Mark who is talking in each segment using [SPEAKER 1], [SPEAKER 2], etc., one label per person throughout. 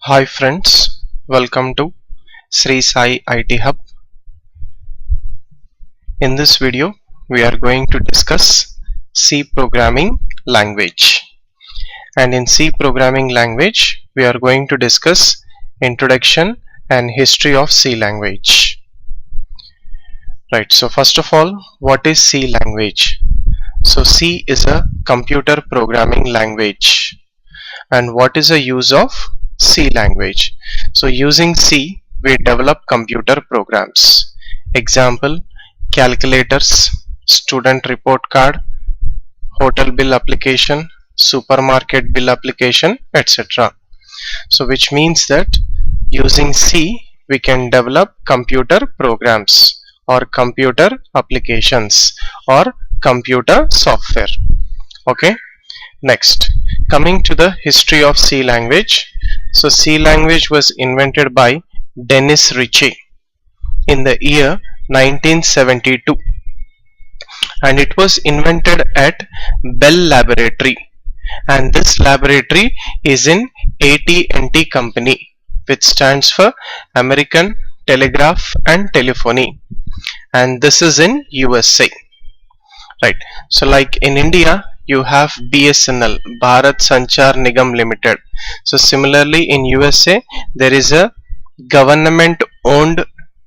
[SPEAKER 1] Hi friends, welcome to Sri Sai IT Hub. In this video, we are going to discuss C programming language. And in C programming language, we are going to discuss introduction and history of C language. Right, so first of all, what is C language? So C is a computer programming language. And what is the use of C language? So using C, we develop computer programs. Example, calculators, student report card, hotel bill application, supermarket bill application, etc. So which means that using C, we can develop computer programs or computer applications or computer software. Okay. Next, coming to the history of C language. So C language was invented by Dennis Ritchie in the year 1972, and it was invented at Bell Laboratory, and this laboratory is in AT&T company, which stands for American Telegraph and Telephony, and this is in USA. Right, so like in India you have BSNL, Bharat Sanchar Nigam Limited. So similarly in USA there is a government owned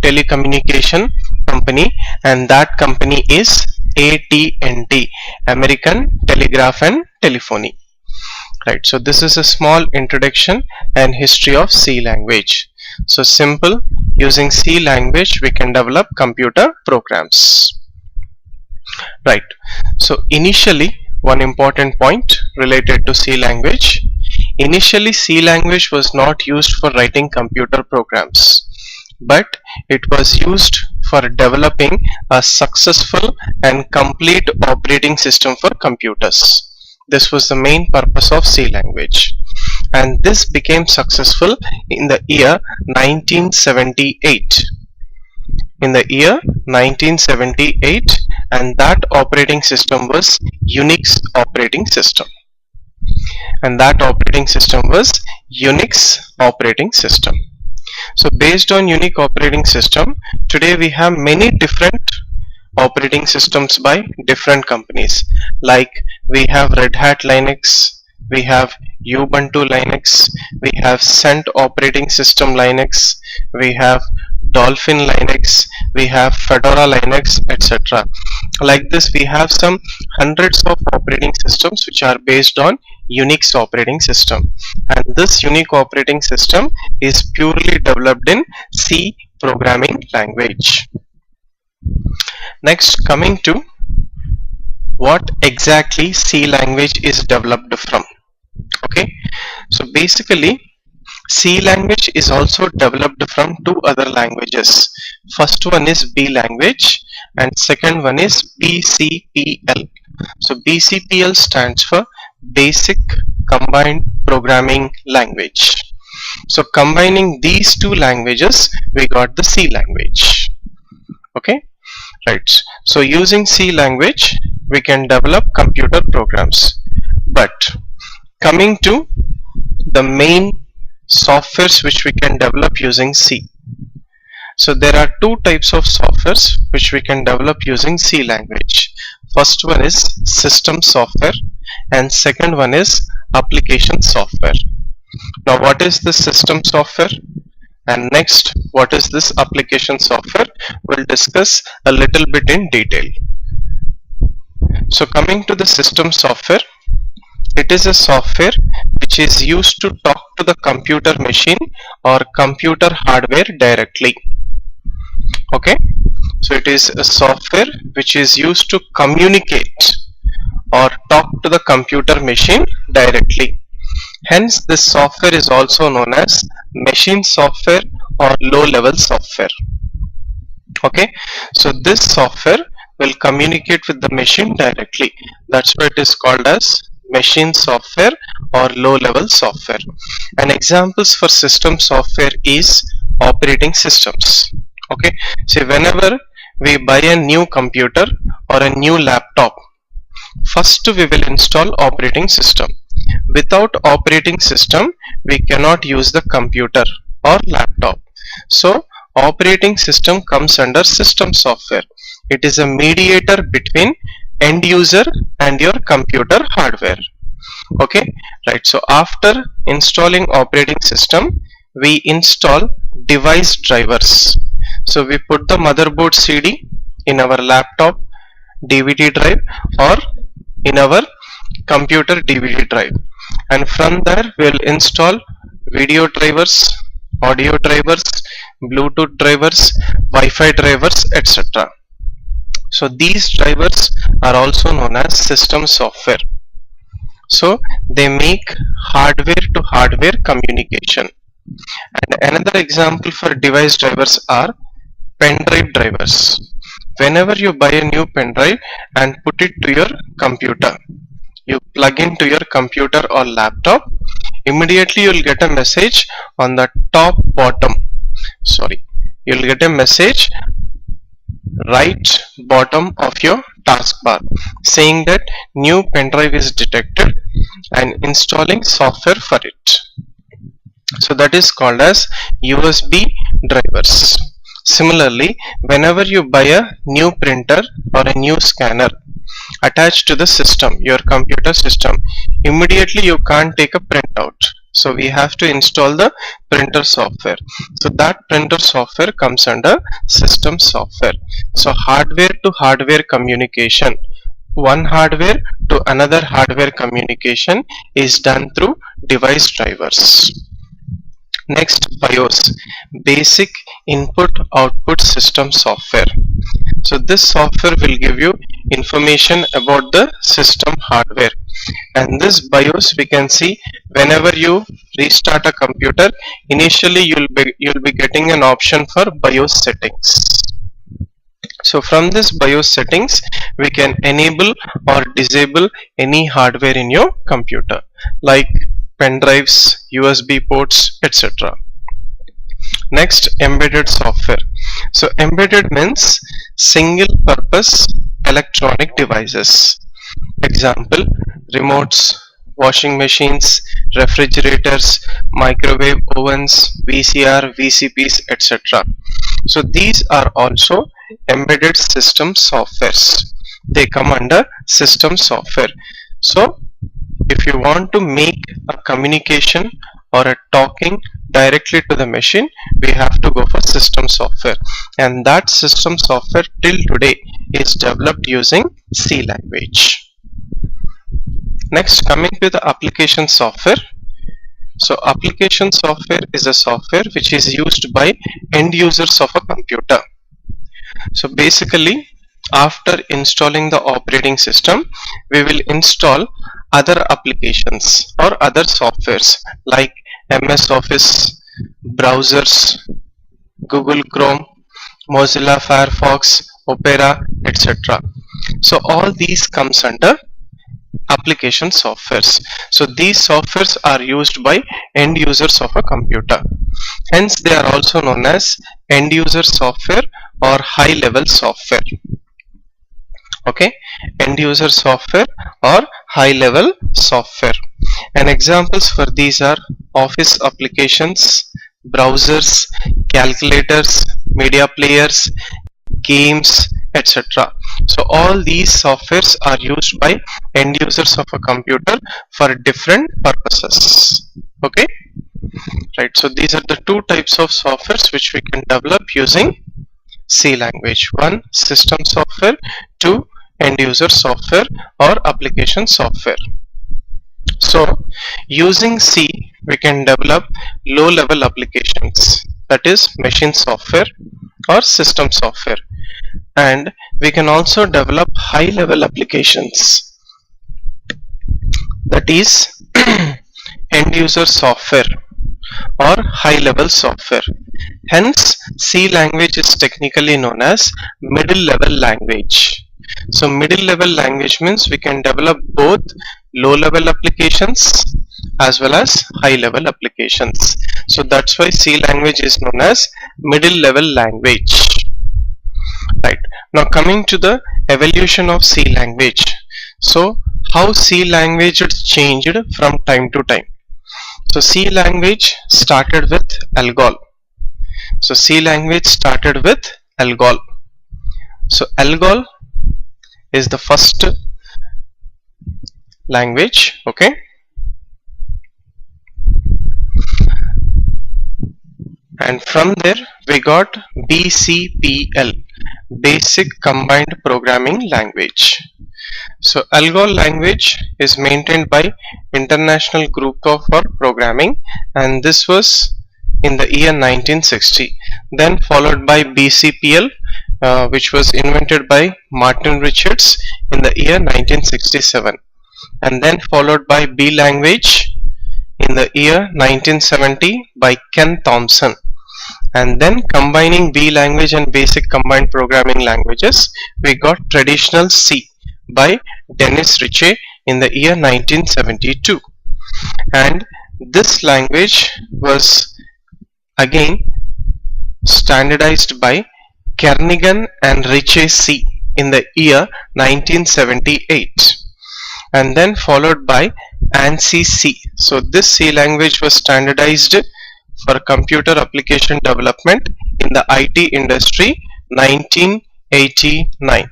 [SPEAKER 1] telecommunication company, and that company is AT&T, American Telegraph and Telephony. Right, so this is a small introduction and history of C language. So simple, using C language we can develop computer programs. Right, so initially one important point related to C language. Initially C language was not used for writing computer programs, but it was used for developing a successful and complete operating system for computers. This was the main purpose of C language, and this became successful in the year 1978. In the year 1978, and that operating system was Unix operating system, and that operating system was Unix operating system. So based on Unix operating system, today we have many different operating systems by different companies. Like we have Red Hat Linux, we have Ubuntu Linux, we have Cent operating system Linux, we have Dolphin Linux, we have Fedora Linux, etc. Like this we have some hundreds of operating systems which are based on Unix operating system, and this Unix operating system is purely developed in C programming language. Next, coming to what exactly C language is developed from. Okay, so basically C language is also developed from two other languages. First one is B language and second one is BCPL. So BCPL stands for Basic Combined Programming Language. So combining these two languages we got the C language. Okay, right. So using C language we can develop computer programs. But coming to the main softwares which we can develop using C. So there are two types of softwares which we can develop using C language. First one is system software and second one is application software. Now what is this system software? And next, what is this application software? We'll discuss a little bit in detail. So coming to the system software, it is a software which is used to talk to the computer machine or computer hardware directly. Okay, so it is a software which is used to communicate or talk to the computer machine directly. Hence this software is also known as machine software or low level software. Okay, so this software will communicate with the machine directly. That's why it is called as machine software or low level software. And examples for system software is operating systems. Okay, so whenever we buy a new computer or a new laptop, first we will install operating system. Without operating system we cannot use the computer or laptop. So operating system comes under system software. It is a mediator between end user and your computer hardware. Okay, right. So after installing operating system, we install device drivers. So we put the motherboard CD in our laptop DVD drive or in our computer DVD drive, and from there we'll install video drivers, audio drivers, Bluetooth drivers, Wi-Fi drivers, etc. So these drivers are also known as system software. So they make hardware to hardware communication. And another example for device drivers are pen drive drivers. Whenever you buy a new pen drive and put it to your computer, you plug into your computer or laptop, immediately you'll get a message on the you'll get a message right bottom of your taskbar saying that new pen drive is detected and installing software for it. So that is called as USB drivers. Similarly, whenever you buy a new printer or a new scanner attached to the system, your computer system, immediately you can't take a printout. So we have to install the printer software. So that printer software comes under system software. So hardware to hardware communication, one hardware to another hardware communication is done through device drivers. Next, BIOS, basic input output system software. So this software will give you information about the system hardware, and this BIOS we can see whenever you restart a computer, initially you'll be getting an option for BIOS settings. So from this BIOS settings we can enable or disable any hardware in your computer like pen drives, USB ports, etc. Next, embedded software. So embedded means single purpose electronic devices. Example, remotes, washing machines, refrigerators, microwave ovens, VCR, VCPs, etc. So these are also embedded system softwares. They come under system software. So if you want to make a communication or a talking directly to the machine, we have to go for system software, and that system software till today is developed using C language. Next, coming to the application software. So application software is a software which is used by end users of a computer. So basically, after installing the operating system, we will install other applications or other softwares like MS Office, browsers, Google Chrome, Mozilla Firefox, Opera, etc. So all these comes under application softwares. So these softwares are used by end users of a computer. Hence they are also known as end user software or high level software. Okay, end user software or high level software. And examples for these are office applications, browsers, calculators, media players, games, etc. So all these softwares are used by end users of a computer for different purposes. Okay, right. So these are the two types of softwares which we can develop using C language. One, system software. Two, end user software or application software. So using C we can develop low level applications, that is machine software or system software, and we can also develop high level applications, that is end user software or high level software. Hence C language is technically known as middle level language. So middle level language means we can develop both low level applications as well as high level applications. So that's why C language is known as middle level language. Right. Now coming to the evolution of C language. So how C language is changed from time to time. So C language started with Algol. So C language started with Algol. So Algol is the first language, okay? And from there we got BCPL, Basic Combined Programming Language. So Algol language is maintained by International Group for Programming, and this was in the year 1960. Then followed by BCPL, which was invented by Martin Richards in the year 1967, and then followed by B language in the year 1970 by Ken Thompson. And then combining B language and basic combined programming languages, we got traditional C by Dennis Ritchie in the year 1972. And this language was again standardized by Kernighan and Ritchie C in the year 1978, and then followed by ANSI C. So this C language was standardized for computer application development in the IT industry 1989,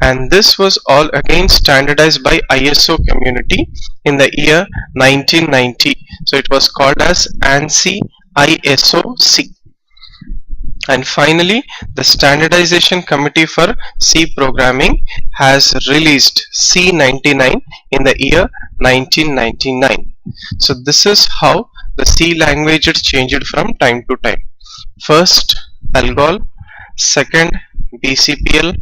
[SPEAKER 1] and this was all again standardized by ISO community in the year 1990. So it was called as ANSI ISO C. And finally, the Standardization Committee for C Programming has released C99 in the year 1999. So this is how the C language changed from time to time. First Algol, second BCPL,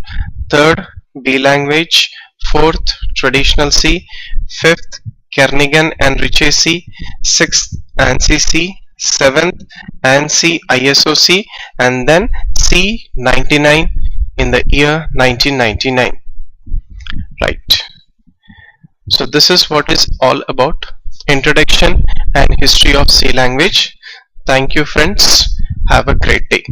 [SPEAKER 1] third B language, fourth traditional C, fifth Kernighan and Ritchie C, sixth ANSI C, seventh ANSI ISO C, and then C99 in the year 1999. Right. So this is what is all about introduction and history of C language. Thank you friends. Have a great day.